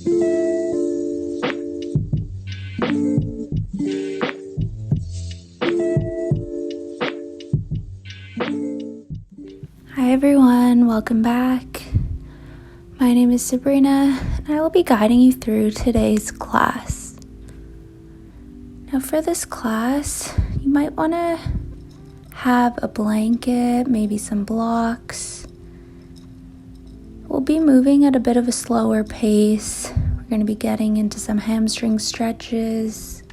Hi everyone, welcome back. My name is Sabrina and I will be guiding you through today's class. Now for this class, you might want to have a blanket, maybe some blocks. We'll be moving at a bit of a slower pace. We're going to be getting into some hamstring stretches.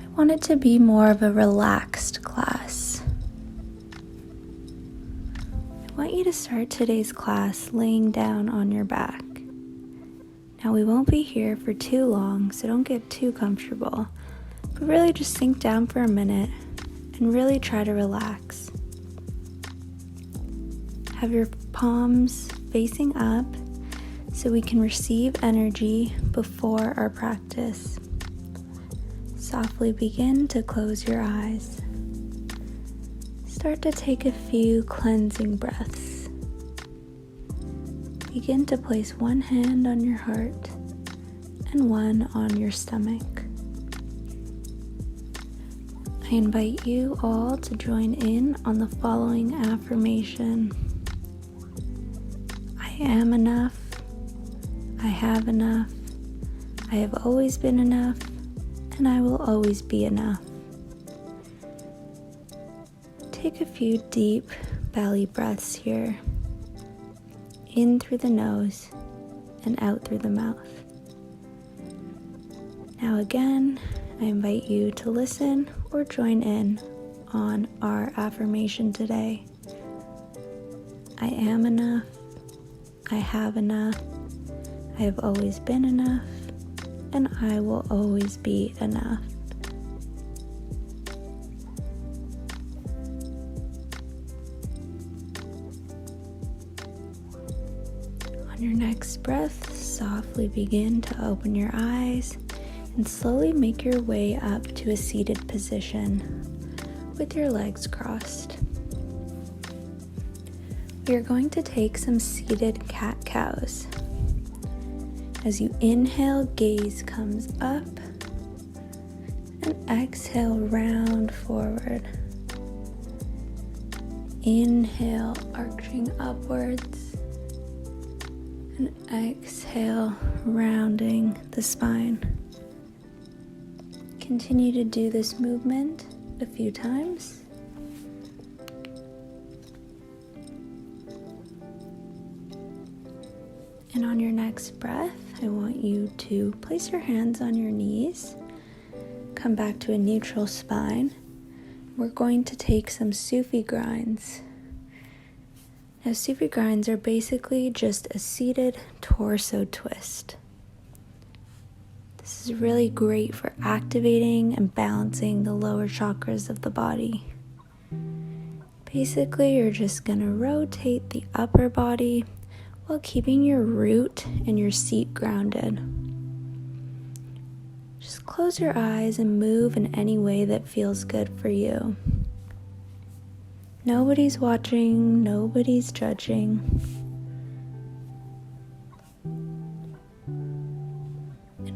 I want it to be more of a relaxed class. I want you to start today's class laying down on your back. Now we won't be here for too long, so don't get too comfortable, but really just sink down for a minute and really try to relax. Have your palms facing up so we can receive energy before our practice. Softly begin to close your eyes. Start to take a few cleansing breaths. Begin to place one hand on your heart and one on your stomach. I invite you all to join in on the following affirmation. I am enough. I have enough. I have always been enough, and I will always be enough. Take a few deep belly breaths here, in through the nose and out through the mouth. Now again, I invite you to listen or join in on our affirmation today. I am enough. I have enough. I have always been enough, and I will always be enough. On your next breath, softly begin to open your eyes and slowly make your way up to a seated position with your legs crossed. We are going to take some seated cat-cows. As you inhale, gaze comes up, and exhale, round forward. Inhale, arching upwards. And exhale, rounding the spine. Continue to do this movement a few times. And on your next breath, I want you to place your hands on your knees. Come back to a neutral spine. We're going to take some Sufi grinds. Now, Sufi grinds are basically just a seated torso twist. This is really great for activating and balancing the lower chakras of the body. Basically, you're just going to rotate the upper body while keeping your root and your seat grounded. Just close your eyes and move in any way that feels good for you. Nobody's watching, nobody's judging. And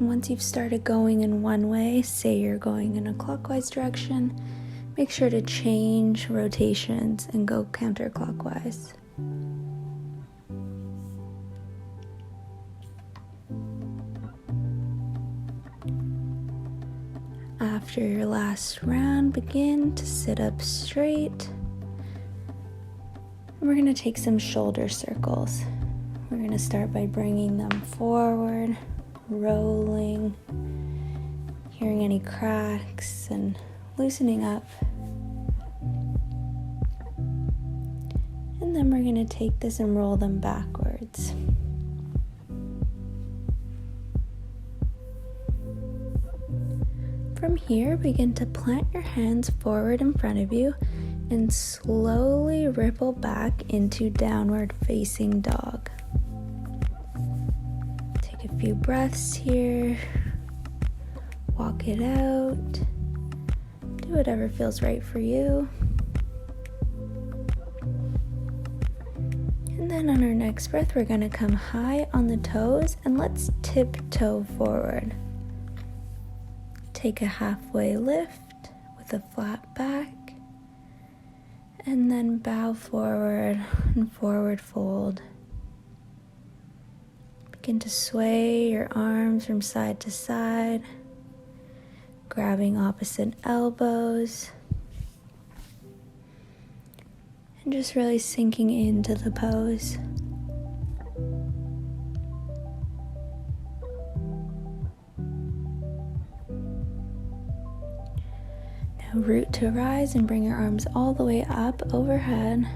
once you've started going in one way, say you're going in a clockwise direction, make sure to change rotations and go counterclockwise. After your last round, begin to sit up straight. We're going to take some shoulder circles. We're going to start by bringing them forward, rolling, hearing any cracks and loosening up. And then we're going to take this and roll them backwards. From here, begin to plant your hands forward in front of you and slowly ripple back into downward facing dog. Take a few breaths here, walk it out, do whatever feels right for you. And then then on our next breath, we're going to come high on the toes and let's tiptoe forward. Take a halfway lift with a flat back, and then bow forward and forward fold. Begin to sway your arms from side to side, grabbing opposite elbows, and just really sinking into the pose. Now root to rise and bring your arms all the way up overhead.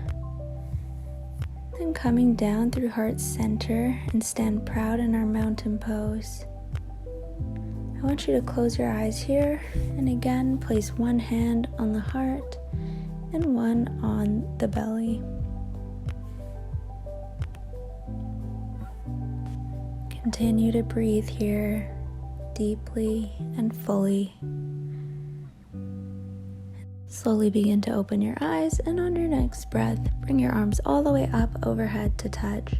Then coming down through heart center and stand proud in our mountain pose. I want you to close your eyes here and again place one hand on the heart and one on the belly. Continue to breathe here deeply and fully. Slowly begin to open your eyes, and on your next breath, bring your arms all the way up overhead to touch.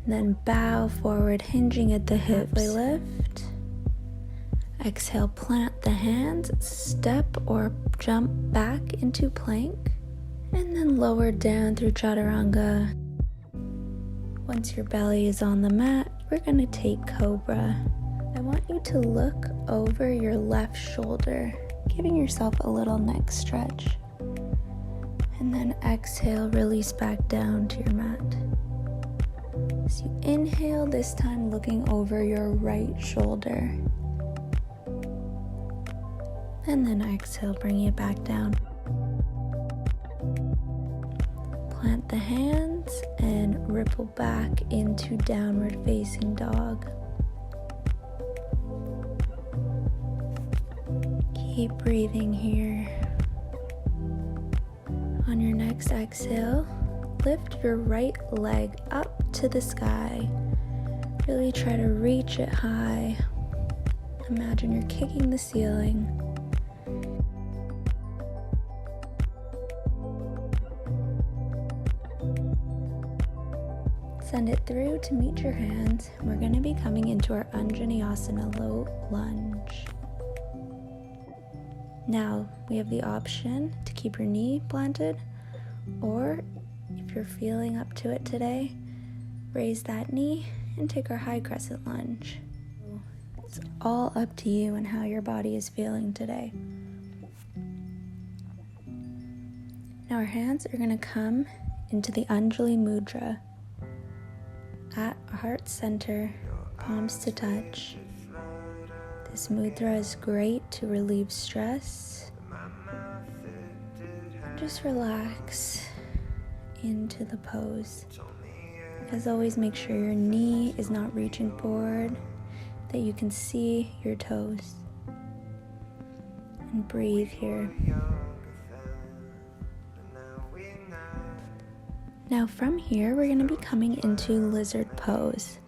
And then bow forward, hinging at the hips. Lift. Exhale, plant the hands, step or jump back into plank, and then lower down through chaturanga. Once your belly is on the mat, we're going to take cobra. I want you to look over your left shoulder, giving yourself a little neck stretch. And then exhale, release back down to your mat. As you inhale, this time looking over your right shoulder. And then exhale, bring it back down. Plant the hands and ripple back into downward facing dog. Keep breathing here. On your next exhale, lift your right leg up to the sky. Really try to reach it high. Imagine you're kicking the ceiling. Send it through to meet your hands. We're going to be coming into our Anjaneyasana low lunge. Now we have the option to keep your knee planted, or if you're feeling up to it today, raise that knee and take our high crescent lunge. It's all up to you and how your body is feeling today. Now our hands are going to come into the Anjali Mudra. At heart center, palms to touch. This mudra is great to relieve stress. Just relax into the pose. As always, make sure your knee is not reaching forward, that you can see your toes. And breathe here. Now from here, we're going to be coming into lizard pose.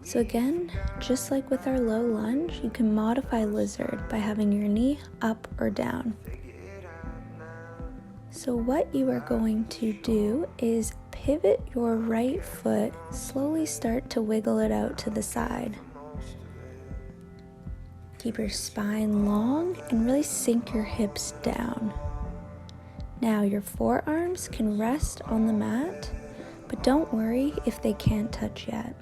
So again, just like with our low lunge, you can modify lizard by having your knee up or down. So what you are going to do is pivot your right foot, slowly start to wiggle it out to the side. Keep your spine long and really sink your hips down. Now your forearms can rest on the mat, but don't worry if they can't touch yet.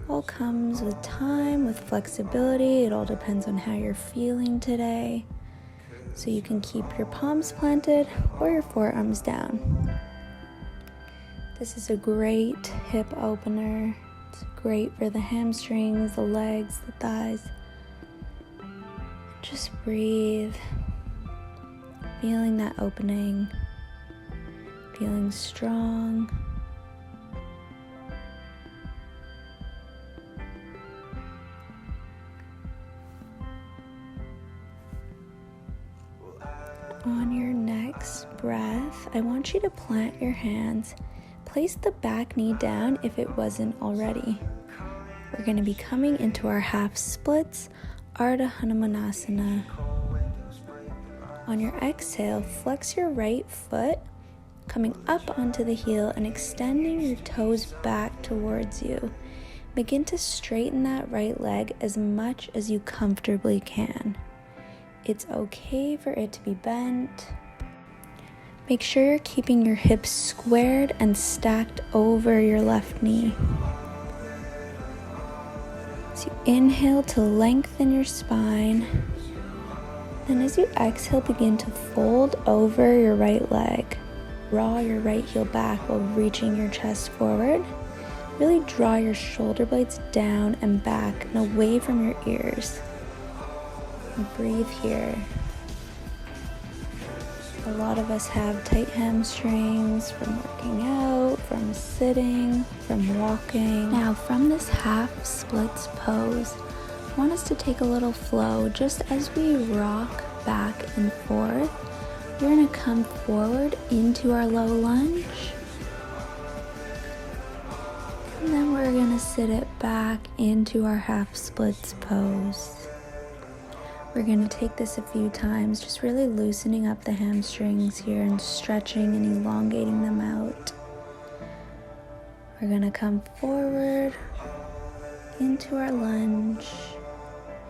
All comes with time, with flexibility. It all depends on how you're feeling today. So you can keep your palms planted or your forearms down. This is a great hip opener. It's great for the hamstrings, the legs, the thighs. Just breathe. Feeling that opening, feeling strong. On your next breath, I want you to plant your hands. Place the back knee down if it wasn't already. We're going to be coming into our half splits, Ardha Hanumanasana. On your exhale, flex your right foot coming up onto the heel and extending your toes back towards you. Begin to straighten that right leg as much as you comfortably can. It's okay for it to be bent. Make sure you're keeping your hips squared and stacked over your left knee. As you inhale to lengthen your spine, then as you exhale, begin to fold over your right leg. Draw your right heel back while reaching your chest forward. Really draw your shoulder blades down and back and away from your ears. And breathe here. A lot of us have tight hamstrings from working out, from sitting, from walking. Now from this half splits pose, I want us to take a little flow just as we rock back and forth. We're going to come forward into our low lunge. And then we're going to sit it back into our half splits pose. We're going to take this a few times, just really loosening up the hamstrings here and stretching and elongating them out. We're going to come forward into our lunge,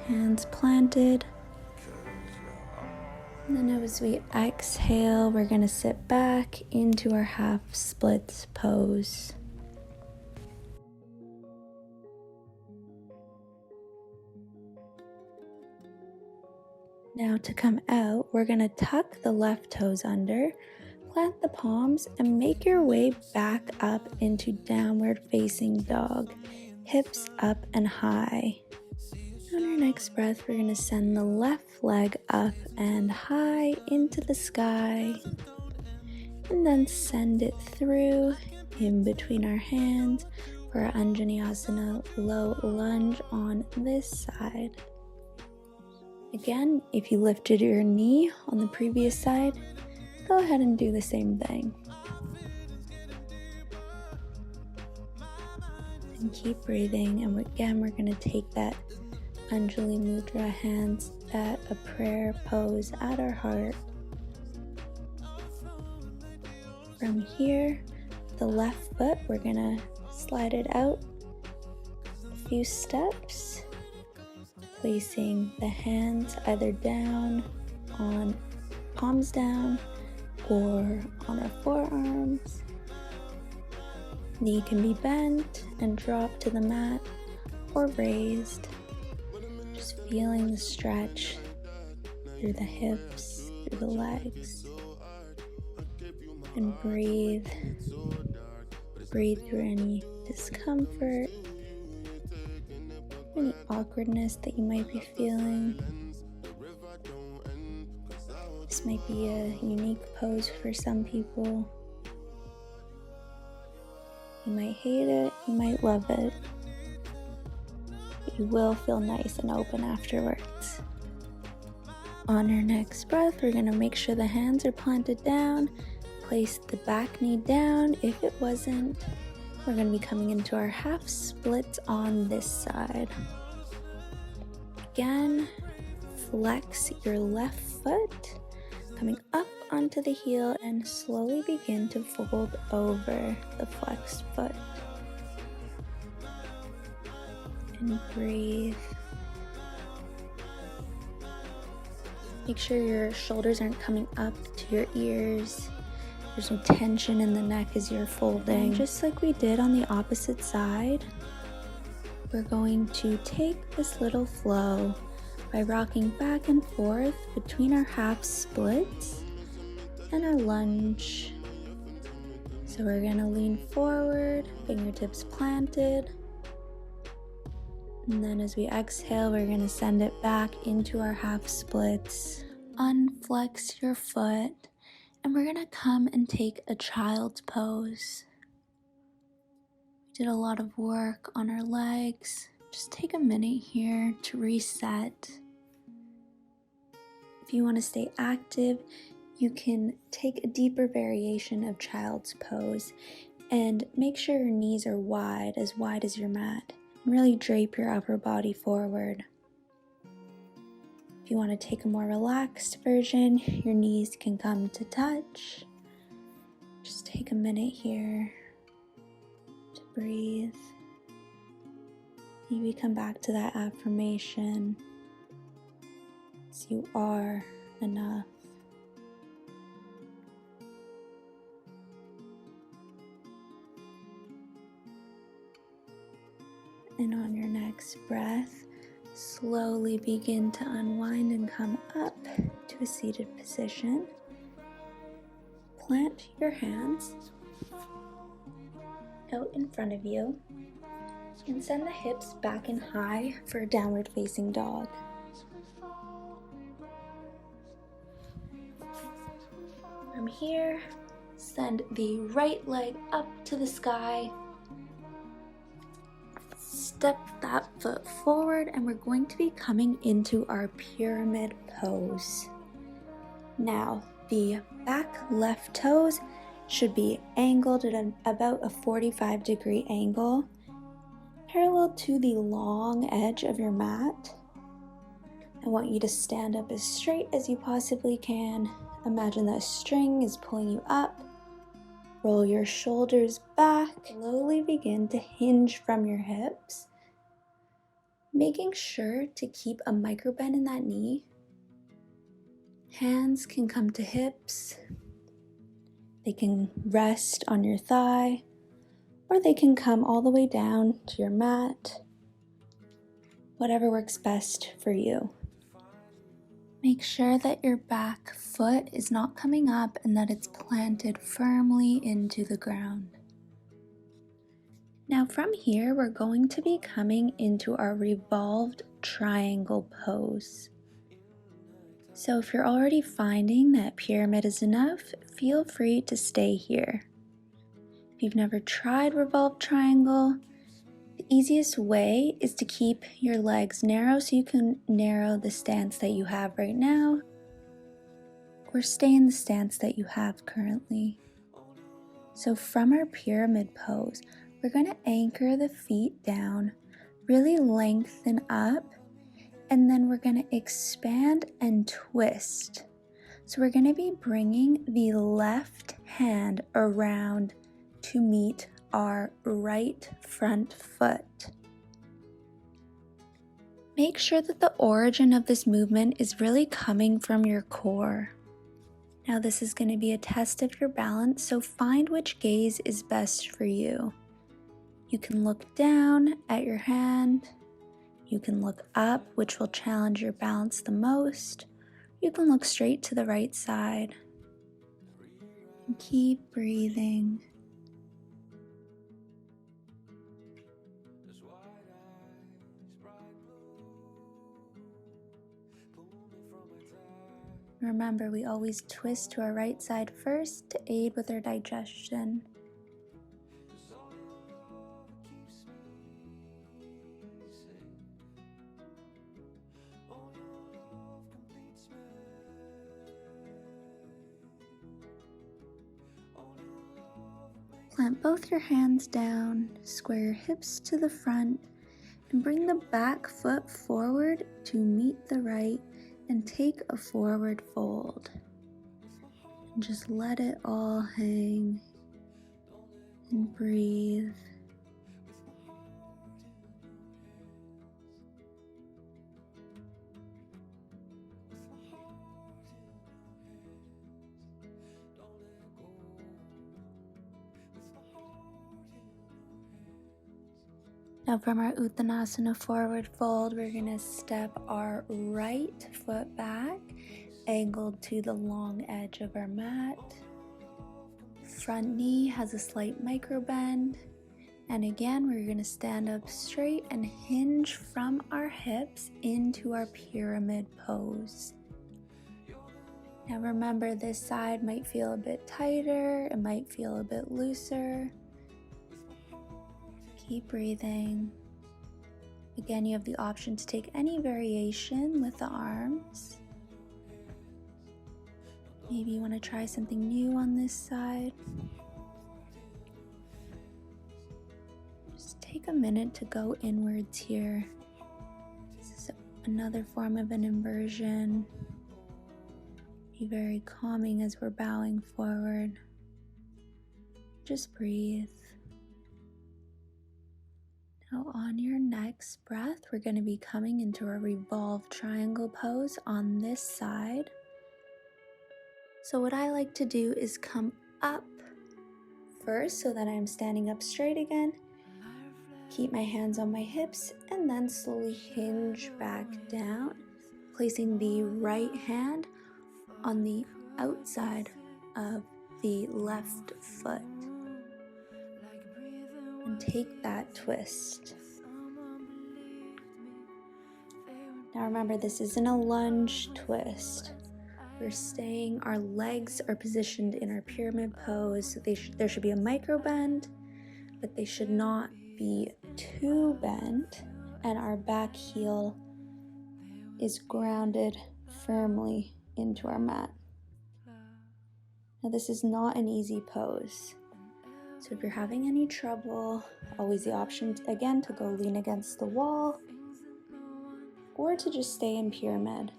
hands planted. And then as we exhale, we're going to sit back into our half splits pose. Now to come out, we're going to tuck the left toes under, plant the palms, and make your way back up into downward facing dog, hips up and high. On our next breath, we're going to send the left leg up and high into the sky, and then send it through in between our hands for our Anjaneyasana low lunge on this side. Again, if you lifted your knee on the previous side, go ahead and do the same thing. And keep breathing, and again, we're going to take that Anjali Mudra, hands at a prayer pose at our heart. From here, the left foot, we're going to slide it out a few steps, placing the hands either down on palms down or on our forearms. Knee can be bent and drop to the mat or raised. Just feeling the stretch through the hips, through the legs. And breathe. Breathe through any discomfort, any awkwardness that you might be feeling. This might be a unique pose for some people. You might hate it, you might love it, but you will feel nice and open afterwards. On our next breath, we're going to make sure the hands are planted down. Place the back knee down. If it wasn't, we're going to be coming into our half splits on this side. Again, flex your left foot, coming up onto the heel, and slowly begin to fold over the flexed foot. And breathe. Make sure your shoulders aren't coming up to your ears. There's no tension in the neck as you're folding. And just like we did on the opposite side, we're going to take this little flow by rocking back and forth between our half splits and our lunge. So we're going to lean forward, fingertips planted. And then as we exhale, we're going to send it back into our half splits. Unflex your foot. And we're going to come and take a child's pose. We did a lot of work on our legs. Just take a minute here to reset. If you want to stay active, you can take a deeper variation of child's pose and make sure your knees are wide as your mat. And really drape your upper body forward. If you want to take a more relaxed version, your knees can come to touch. Just take a minute here to breathe. Maybe come back to that affirmation. You are enough. And on your next breath, slowly begin to unwind and come up to a seated position. Plant your hands out in front of you and send the hips back and high for a downward facing dog. From here, send the right leg up to the sky. Step that foot forward and we're going to be coming into our pyramid pose. Now, the back left toes should be angled at about a 45-degree angle, parallel to the long edge of your mat. I want you to stand up as straight as you possibly can. Imagine that a string is pulling you up. Roll your shoulders back. Slowly begin to hinge from your hips, making sure to keep a micro bend in that knee. Hands can come to hips. They can rest on your thigh, or they can come all the way down to your mat. Whatever works best for you. Make sure that your back foot is not coming up and that it's planted firmly into the ground. Now from here, we're going to be coming into our revolved triangle pose. So if you're already finding that pyramid is enough, feel free to stay here. If you've never tried revolved triangle, the easiest way is to keep your legs narrow so you can narrow the stance that you have right now, or stay in the stance that you have currently. So from our pyramid pose, we're going to anchor the feet down, really lengthen up, and then we're going to expand and twist. So we're going to be bringing the left hand around to meet our right front foot. Make sure that the origin of this movement is really coming from your core. Now this is going to be a test of your balance, so find which gaze is best for you. You can look down at your hand. You can look up, which will challenge your balance the most. You can look straight to the right side. And keep breathing. Remember, we always twist to our right side first to aid with our digestion. Plant both your hands down, square your hips to the front, and bring the back foot forward to meet the right and take a forward fold. And just let it all hang and breathe. Now from our Uttanasana forward fold, we're going to step our right foot back, angled to the long edge of our mat. Front knee has a slight micro bend. And again, we're going to stand up straight and hinge from our hips into our pyramid pose. Now remember, this side might feel a bit tighter, it might feel a bit looser. Keep breathing. Again, you have the option to take any variation with the arms. Maybe you want to try something new on this side. Just take a minute to go inwards here. This is another form of an inversion. Be very calming as we're bowing forward. Just breathe. Now on your next breath, we're going to be coming into a revolved triangle pose on this side. So what I like to do is come up first so that I'm standing up straight again. Keep my hands on my hips and then slowly hinge back down, placing the right hand on the outside of the left foot. And take that twist. Now remember, this isn't a lunge twist. We're staying, our legs are positioned in our pyramid pose. So there should be a micro bend, but they should not be too bent. And our back heel is grounded firmly into our mat. Now this is not an easy pose. So if you're having any trouble, always the option again to go lean against the wall or to just stay in pyramid.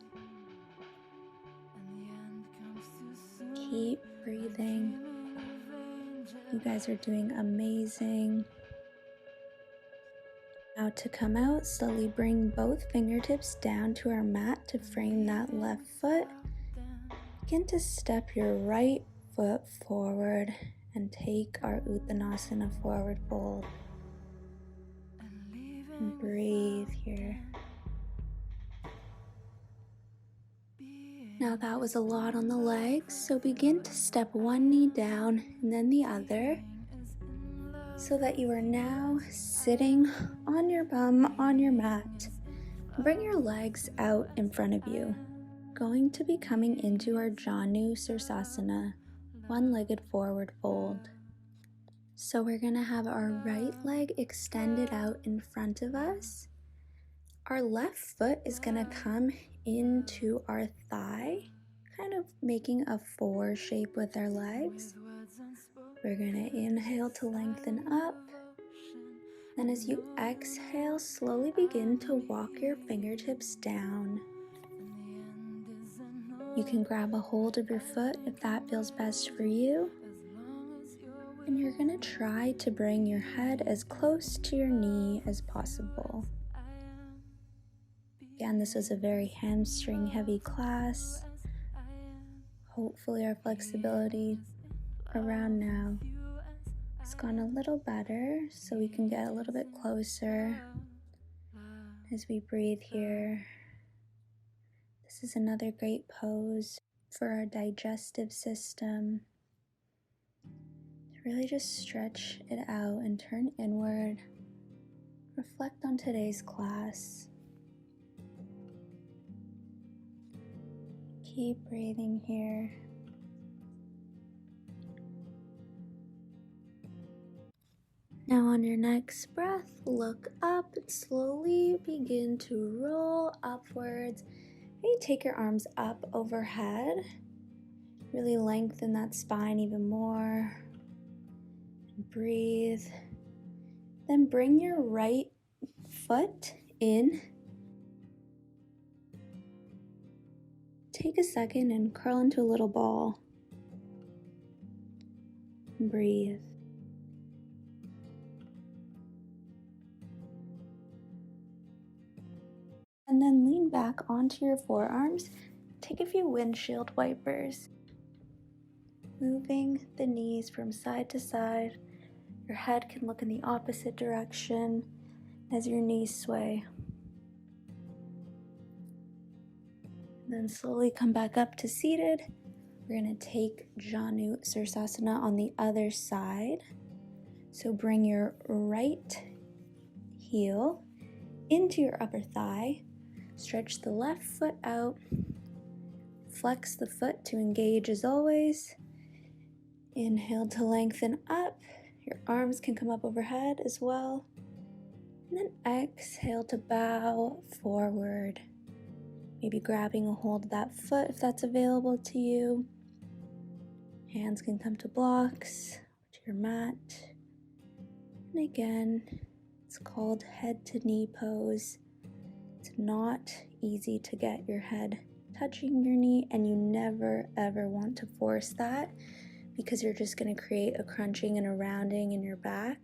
Keep breathing. You guys are doing amazing. Now to come out, slowly bring both fingertips down to our mat to frame that left foot. Begin to step your right foot forward and take our Uttanasana forward fold. And breathe here. Now that was a lot on the legs, so begin to step one knee down and then the other, so that you are now sitting on your bum on your mat. Bring your legs out in front of you. Going to be coming into our Janu Sirsasana, one-legged forward fold. So we're going to have our right leg extended out in front of us. Our left foot is going to come into our thigh, kind of making a 4 shape with our legs. We're going to inhale to lengthen up. Then as you exhale, slowly begin to walk your fingertips down. You can grab a hold of your foot if that feels best for you. And you're going to try to bring your head as close to your knee as possible. Again, this was a very hamstring heavy class. Hopefully our flexibility around now has gone a little better, so we can get a little bit closer as we breathe here. This is another great pose for our digestive system. To really just stretch it out and turn inward. Reflect on today's class. Keep breathing here. Now on your next breath, look up and slowly begin to roll upwards. Maybe take your arms up overhead. Really lengthen that spine even more. Breathe. Then bring your right foot in. Take a second and curl into a little ball. Breathe. And then lean back onto your forearms. Take a few windshield wipers. Moving the knees from side to side. Your head can look in the opposite direction as your knees sway. Then slowly come back up to seated. We're going to take Janu Sirsasana on the other side. So bring your right heel into your upper thigh. Stretch the left foot out. Flex the foot to engage as always. Inhale to lengthen up. Your arms can come up overhead as well. And then exhale to bow forward. Maybe grabbing a hold of that foot if that's available to you. Hands can come to blocks, to your mat. And again, it's called head to knee pose. It's not easy to get your head touching your knee, and you never ever want to force that, because you're just going to create a crunching and a rounding in your back.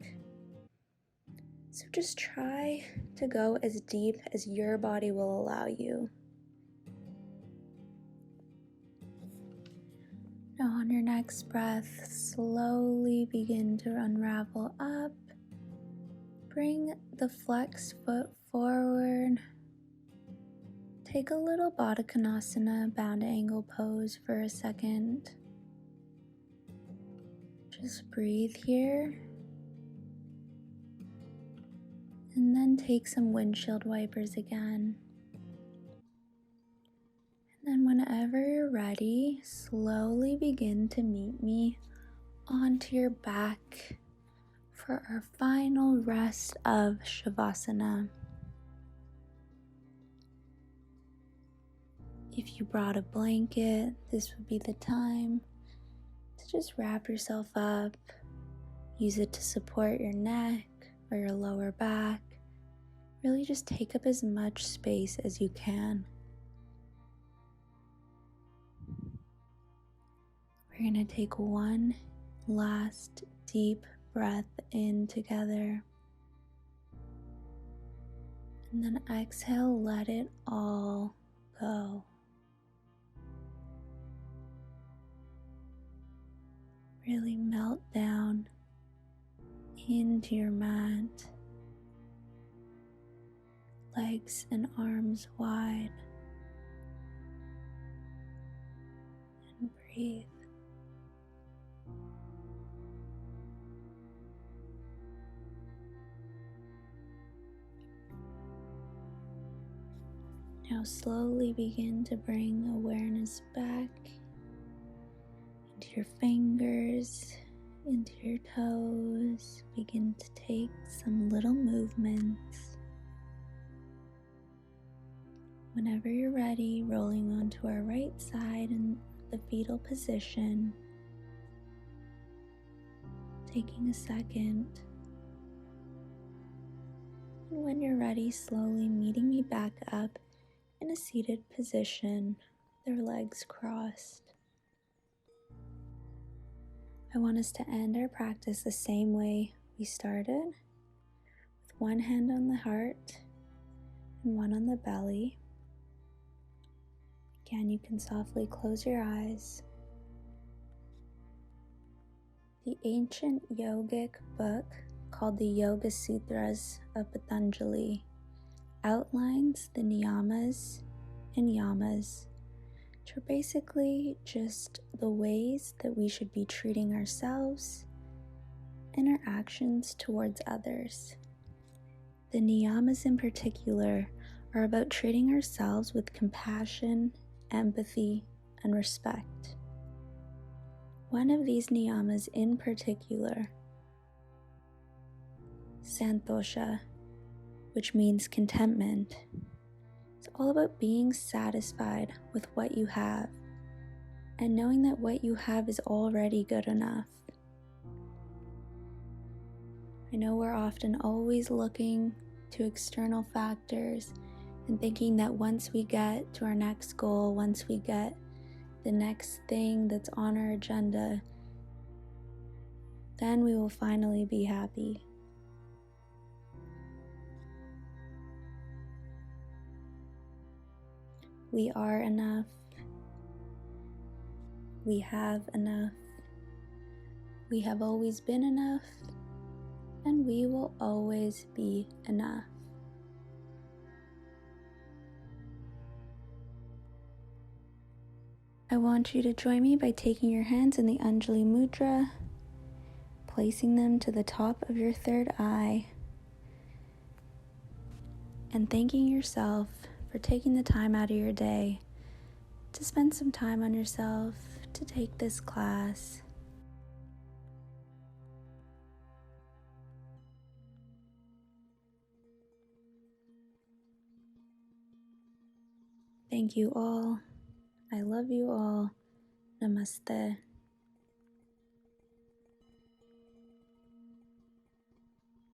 So just try to go as deep as your body will allow you. Now on your next breath, slowly begin to unravel up. Bring the flexed foot forward. Take a little Baddha Konasana, bound angle pose for a second. Just breathe here. And then take some windshield wipers again. And then whenever you're ready, slowly begin to meet me onto your back for our final rest of Shavasana. If you brought a blanket, this would be the time to just wrap yourself up. Use it to support your neck or your lower back. Really just take up as much space as you can. We're going to take one last deep breath in together. And then exhale, let it all go. Really melt down into your mat. Legs and arms wide. And breathe. Now slowly begin to bring awareness back into your fingers, into your toes. Begin to take some little movements. Whenever you're ready, rolling onto our right side in the fetal position. Taking a second. And when you're ready, slowly meeting me back up in a seated position, their legs crossed. I want us to end our practice the same way we started, with one hand on the heart and one on the belly. Again, you can softly close your eyes. The ancient yogic book called the Yoga Sutras of Patanjali outlines the niyamas and yamas, which are basically just the ways that we should be treating ourselves and our actions towards others. The niyamas in particular are about treating ourselves with compassion, empathy, and respect. One of these niyamas in particular, santosha, which means contentment, it's all about being satisfied with what you have and knowing that what you have is already good enough. I know we're often always looking to external factors and thinking that once we get to our next goal, once we get the next thing that's on our agenda, then we will finally be happy. We are enough. We have enough. We have always been enough, and we will always be enough. I want you to join me by taking your hands in the Anjali Mudra, placing them to the top of your third eye, and thanking yourself for taking the time out of your day to spend some time on yourself, to take this class. Thank you all. I love you all. Namaste.